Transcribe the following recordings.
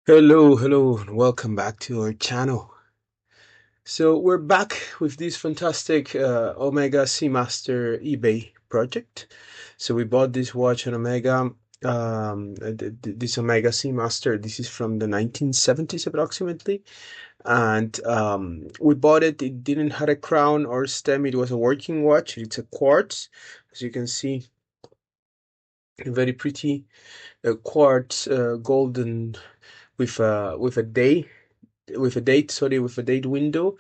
Hello, and welcome back to our channel. So we're back with this fantastic Omega Seamaster eBay project. So we bought this watch on Omega, this Omega Seamaster. This is from the 1970s approximately, and we bought it. It didn't have a crown or stem. It was a working watch. It's a quartz, as you can see, a very pretty quartz golden with a day with a date, sorry, with a date window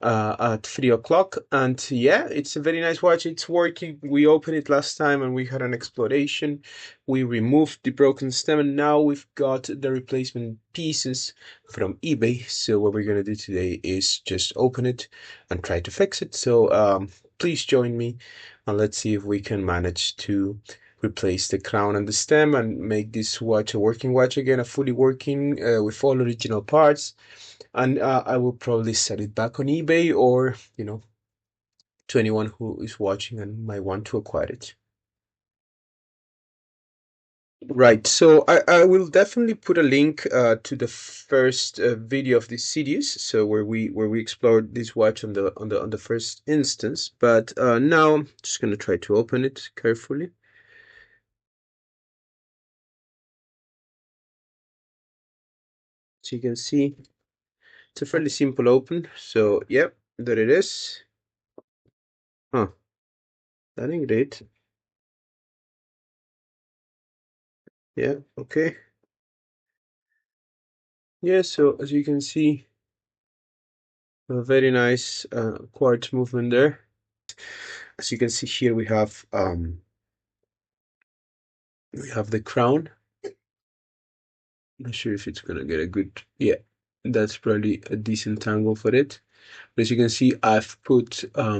at 3 o'clock. And yeah, it's a very nice watch. It's working. We opened it last time and we had an exploration. We removed the broken stem and now we've got the replacement pieces from eBay. So what we're gonna do today is just open it and try to fix it. So please join me and let's see if we can manage to replace the crown and the stem and make this watch a working watch again, a fully working with all original parts. And I will probably sell it back on eBay or, to anyone who is watching and might want to acquire it. Right, so I will definitely put a link to the first video of this series, so where we explored this watch on the first instance. But now I'm just gonna try to open it carefully. So you can see it's a fairly simple open. So yep, there it is. Huh, that ain't great. Yeah, okay. Yeah, so as you can see, a very nice quartz movement there. As you can see here, we have the crown. Not sure if it's gonna get a good, yeah, that's probably a decent angle for it. But as you can see, I've put a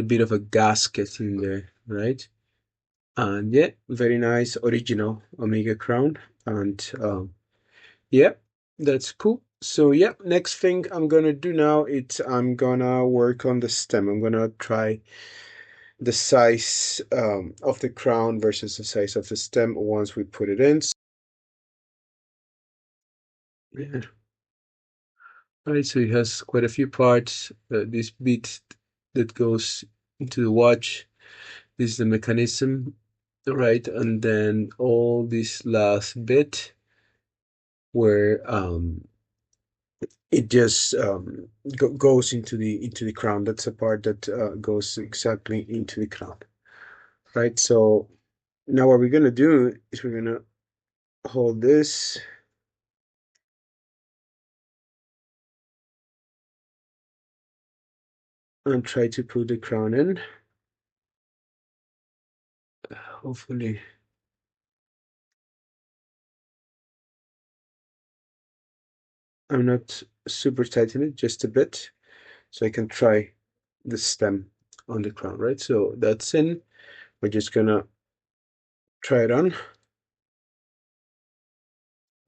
bit of a gasket in there, right? And yeah, very nice original Omega crown. And yeah, that's cool. So yeah, next thing I'm gonna do now is I'm gonna work on the stem. I'm gonna try the size of the crown versus the size of the stem once we put it in. Yeah. Right, so it has quite a few parts. This bit that goes into the watch, this is the mechanism, right? And then all this last bit where it just goes into the crown. That's a part that goes exactly into the crown, right? So now what we're gonna do is we're gonna hold this and try to put the crown in. Hopefully, I'm not super tight in it, just a bit, so I can try the stem on the crown, right? So that's in. We're just gonna try it on.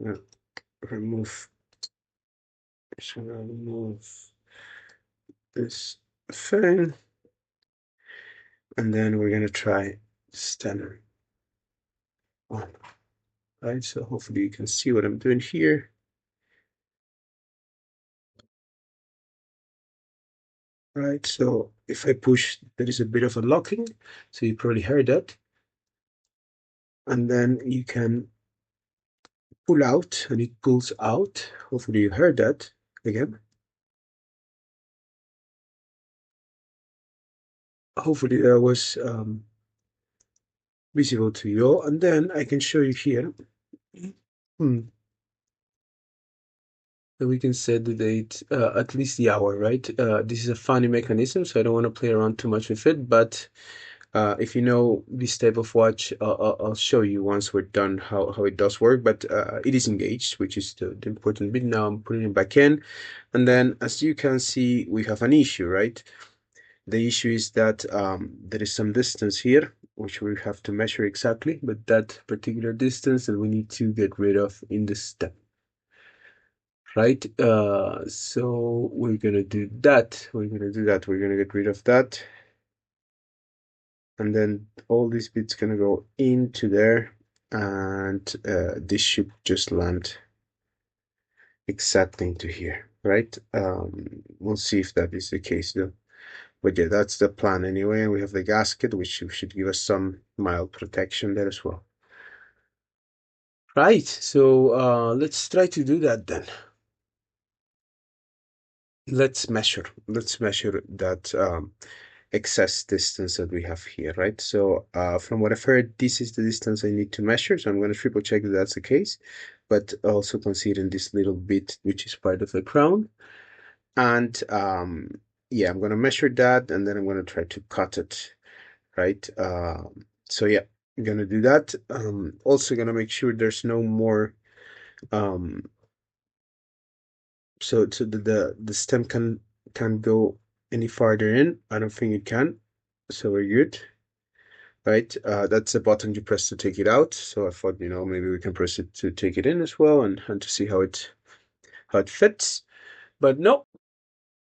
Uh, remove. Just gonna remove this thing, and then we're gonna try stem on. Right, so hopefully you can see what I'm doing here. Right, so if I push, there is a bit of a locking, so you probably heard that. And then you can pull out and it pulls out. Hopefully you heard that again. Hopefully that was visible to you all. And then I can show you here. Hmm. So we can set the date, at least the hour, right? This is a funny mechanism, so I don't want to play around too much with it. But if you know this type of watch, I'll show you once we're done how it does work. But it is engaged, which is the important bit. Now I'm putting it back in. And then as you can see, we have an issue, right? The issue is that there is some distance here, which we have to measure exactly, but that particular distance that we need to get rid of in the step, right? So we're gonna do that. We're gonna get rid of that. And then all these bits gonna go into there. and this should just land exactly into here, right? We'll see if that is the case though. But yeah, that's the plan anyway. We have the gasket, which should give us some mild protection there as well. Right, so let's try to do that then. Let's measure. Let's measure that excess distance that we have here, right? So from what I've heard, this is the distance I need to measure. So I'm going to triple check that that's the case, but also considering this little bit, which is part of the crown. And yeah, I'm going to measure that and then I'm going to try to cut it, right? So yeah, I'm going to do that. Also going to make sure there's no more, so the stem can go any farther in. I don't think it can. So we're good. Right, that's the button you press to take it out. So I thought, maybe we can press it to take it in as well and to see how it fits. But no.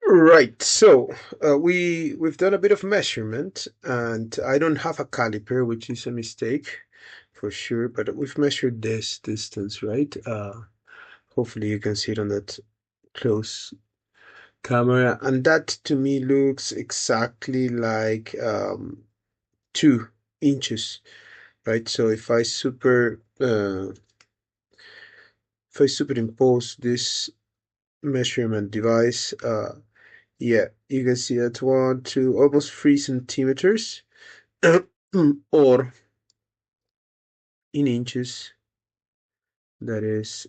Right, so we've done a bit of measurement, and I don't have a caliper, which is a mistake for sure. But we've measured this distance, right? Hopefully you can see it on that close camera, and that to me looks exactly like 2 inches. Right, so if I superimpose this measurement device, yeah, you can see that 1, 2, almost 3 centimeters, or in inches, that is,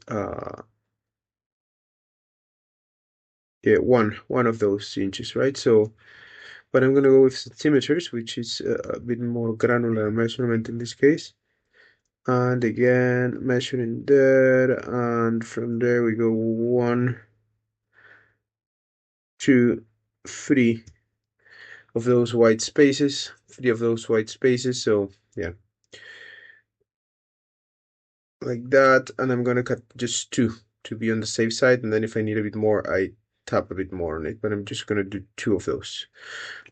yeah, one of those inches, right? So, but I'm gonna go with centimeters, which is a bit more granular measurement in this case. And again, measuring there, and from there we go 1, 2, 3 of those white spaces, 3 of those white spaces. So yeah, like that. And I'm gonna cut just 2 to be on the safe side. And then if I need a bit more, I tap a bit more on it. But I'm just gonna do 2 of those.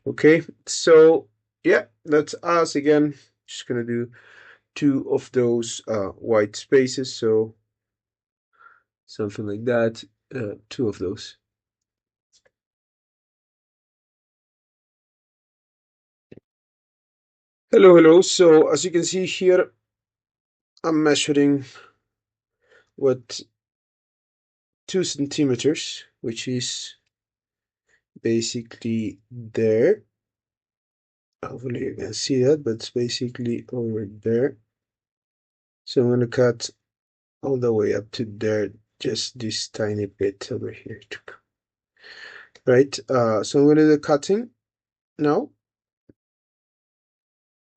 Okay, so yeah, that's us again. Just gonna do 2 of those white spaces. So something like that. 2 of those. Hello, hello. So as you can see here, I'm measuring what 2 centimeters, which is basically there. Hopefully you can see that, but it's basically over there. So I'm going to cut all the way up to there, just this tiny bit over here. Right, so I'm going to do the cutting now.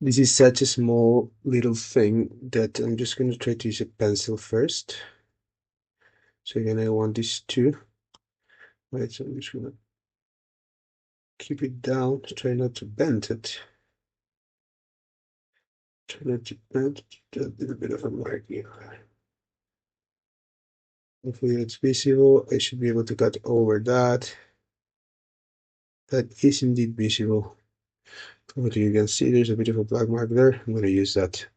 This is such a small little thing that I'm just going to try to use a pencil first. So again, I want this too. Right, so I'm just going to keep it down, try not to bend it. Try not to bend it, a little bit of a mark here. Hopefully it's visible. I should be able to cut over that. That is indeed visible. What you can see, there's a bit of a black mark there. I'm going to use that.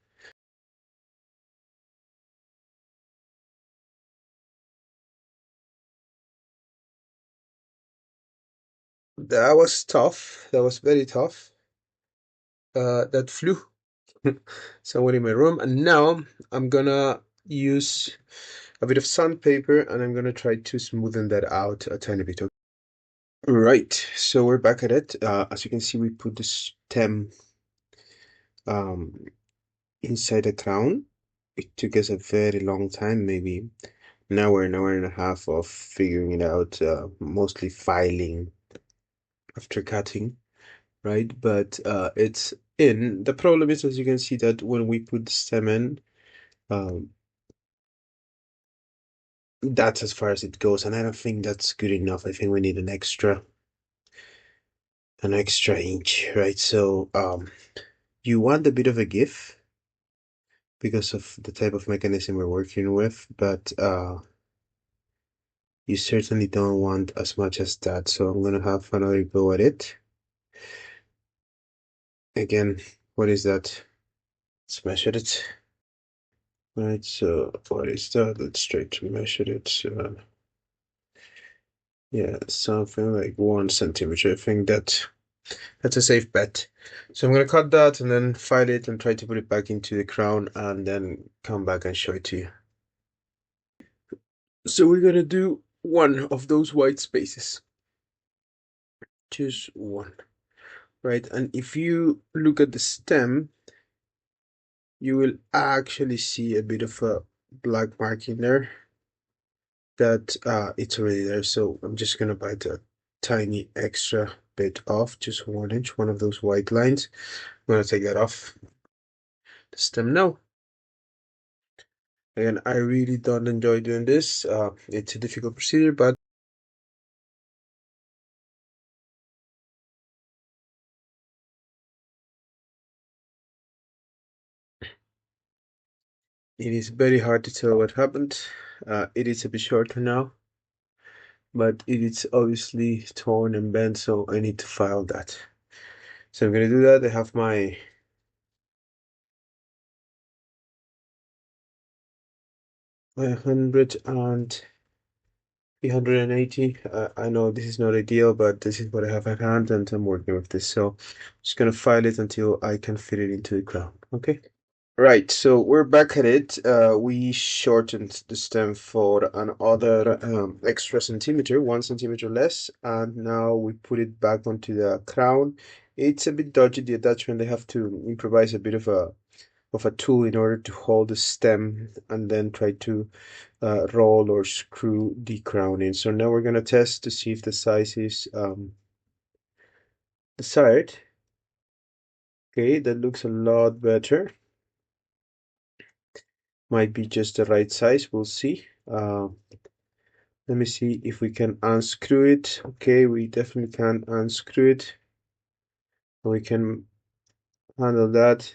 That was tough. That was very tough. That flew somewhere in my room. And now I'm gonna use a bit of sandpaper and I'm gonna try to smoothen that out a tiny bit. Right, so we're back at it. As you can see, we put the stem inside the crown. It took us a very long time, maybe an hour and a half of figuring it out, mostly filing after cutting, right? But it's in. The problem is, as you can see, that when we put the stem in, um, that's as far as it goes, and I don't think that's good enough. I think we need an extra inch, right? So you want a bit of a give because of the type of mechanism we're working with, but you certainly don't want as much as that. So I'm gonna have another go at it. Again, what is that? Let's measure it. Right, so what is that? Let's try to measure it. Yeah, something like 1 centimeter. I think that's a safe bet. So I'm gonna cut that and then file it and try to put it back into the crown and then come back and show it to you. So we're gonna do one of those white spaces. Just one, right? And if you look at the stem, you will actually see a bit of a black mark in there that it's already there. So I'm just gonna bite a tiny extra bit off, just 1 inch, one of those white lines. I'm gonna take that off the stem now. Again, I really don't enjoy doing this. It's a difficult procedure, but it is very hard to tell what happened. It is a bit shorter now, but it is obviously torn and bent, so I need to file that. So I'm gonna do that. I have my 100 and 380. I know this is not ideal, but this is what I have at hand, and I'm working with this. So I'm just gonna file it until I can fit it into the crown. Okay. Right, so we're back at it. We shortened the stem for another extra centimeter, 1 centimeter less, and now we put it back onto the crown. It's a bit dodgy, the attachment. They have to improvise a bit of a tool in order to hold the stem and then try to roll or screw the crown in. So now we're gonna test to see if the size is desired. Okay, that looks a lot better. Might be just the right size, we'll see. Let me see if we can unscrew it. Okay, we definitely can unscrew it. We can handle that.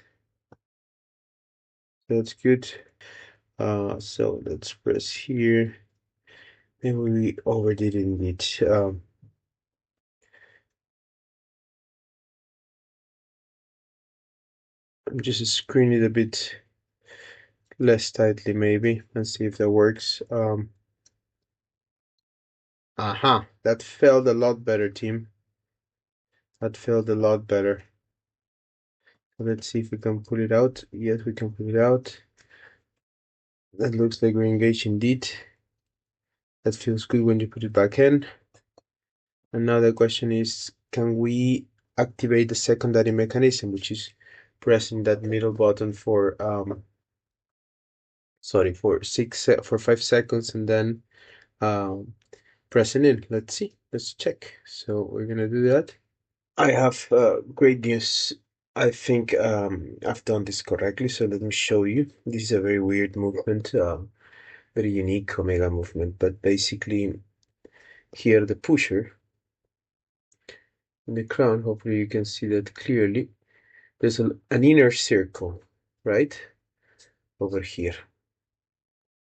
That's good. So let's press here. Maybe we overdid it. I'm just screwing it a bit less tightly, maybe, and see if that works. Aha, that felt a lot better, team. That felt a lot better. Let's see if we can pull it out. Yes, we can pull it out. That looks like we're engaged indeed. That feels good when you put it back in. And now the question is, can we activate the secondary mechanism, which is pressing that middle button for sorry, for 5 seconds and then pressing in. Let's see. Let's check. So we're gonna do that. I have great news. I think I've done this correctly, so let me show you. This is a very weird movement, very unique Omega movement, but basically here the pusher in the crown, hopefully you can see that clearly. There's an inner circle, right? Over here.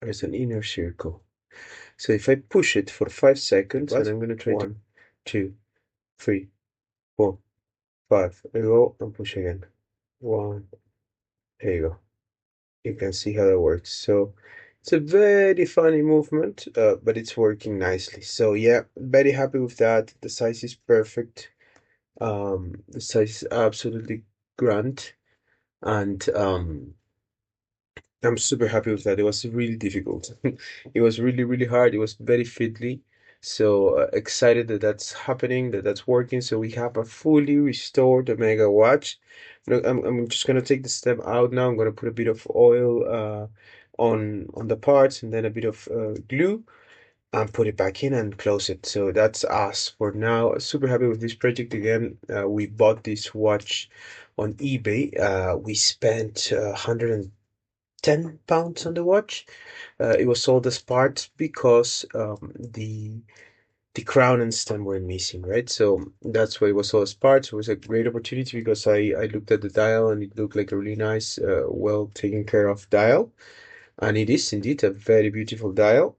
There's an inner circle. So if I push it for 5 seconds, and I'm gonna try 1, 2, 3, 4, 5. I go and push again. One, there you go. You can see how that works. So it's a very funny movement, but it's working nicely. So yeah, very happy with that. The size is perfect. The size is absolutely grand, and I'm super happy with that. It was really difficult. It was really, really hard. It was very fiddly. So excited that that's happening, that that's working. So we have a fully restored Omega watch. Look, I'm just gonna take the stem out now. I'm gonna put a bit of oil on the parts and then a bit of glue and put it back in and close it. So that's us for now. Super happy with this project again. We bought this watch on eBay. We spent 110 pounds on the watch. It was sold as parts because the crown and stem were missing, right? So that's why it was sold as parts. It was a great opportunity because I looked at the dial and it looked like a really nice, well taken care of dial, and it is indeed a very beautiful dial.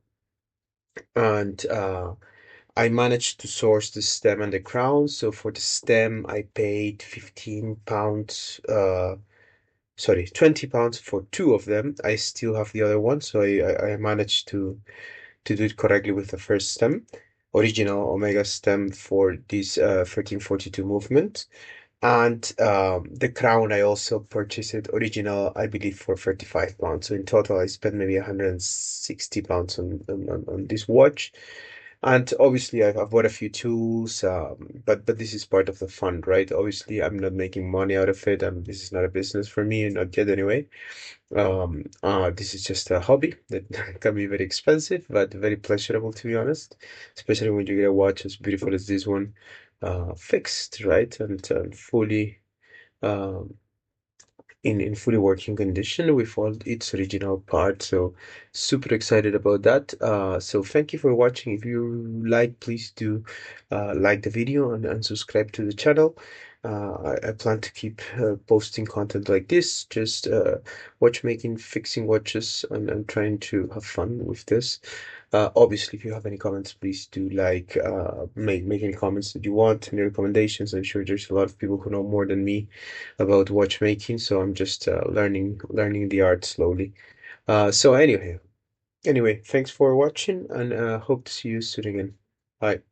And I managed to source the stem and the crown. So for the stem, I paid 15 pounds sorry, 20 pounds for two of them. I still have the other one, so I managed to do it correctly with the first stem, original Omega stem for this 1342 movement. And the crown, I also purchased it original, I believe, for 35 pounds. So in total, I spent maybe 160 pounds on this watch. And obviously, I've bought a few tools, but this is part of the fun, right? Obviously, I'm not making money out of it. This is not a business for me, not yet anyway. This is just a hobby that can be very expensive, but very pleasurable, to be honest. Especially when you get a watch as beautiful as this one, fixed, right? And fully um, in fully working condition with all its original parts. So super excited about that. So thank you for watching. If you like, please do like the video and subscribe to the channel. I plan to keep posting content like this, just watchmaking, fixing watches, and trying to have fun with this. Obviously, if you have any comments, please do make any comments that you want, any recommendations. I'm sure there's a lot of people who know more than me about watchmaking, so I'm just learning the art slowly. So anyway, thanks for watching, and hope to see you soon again. Bye.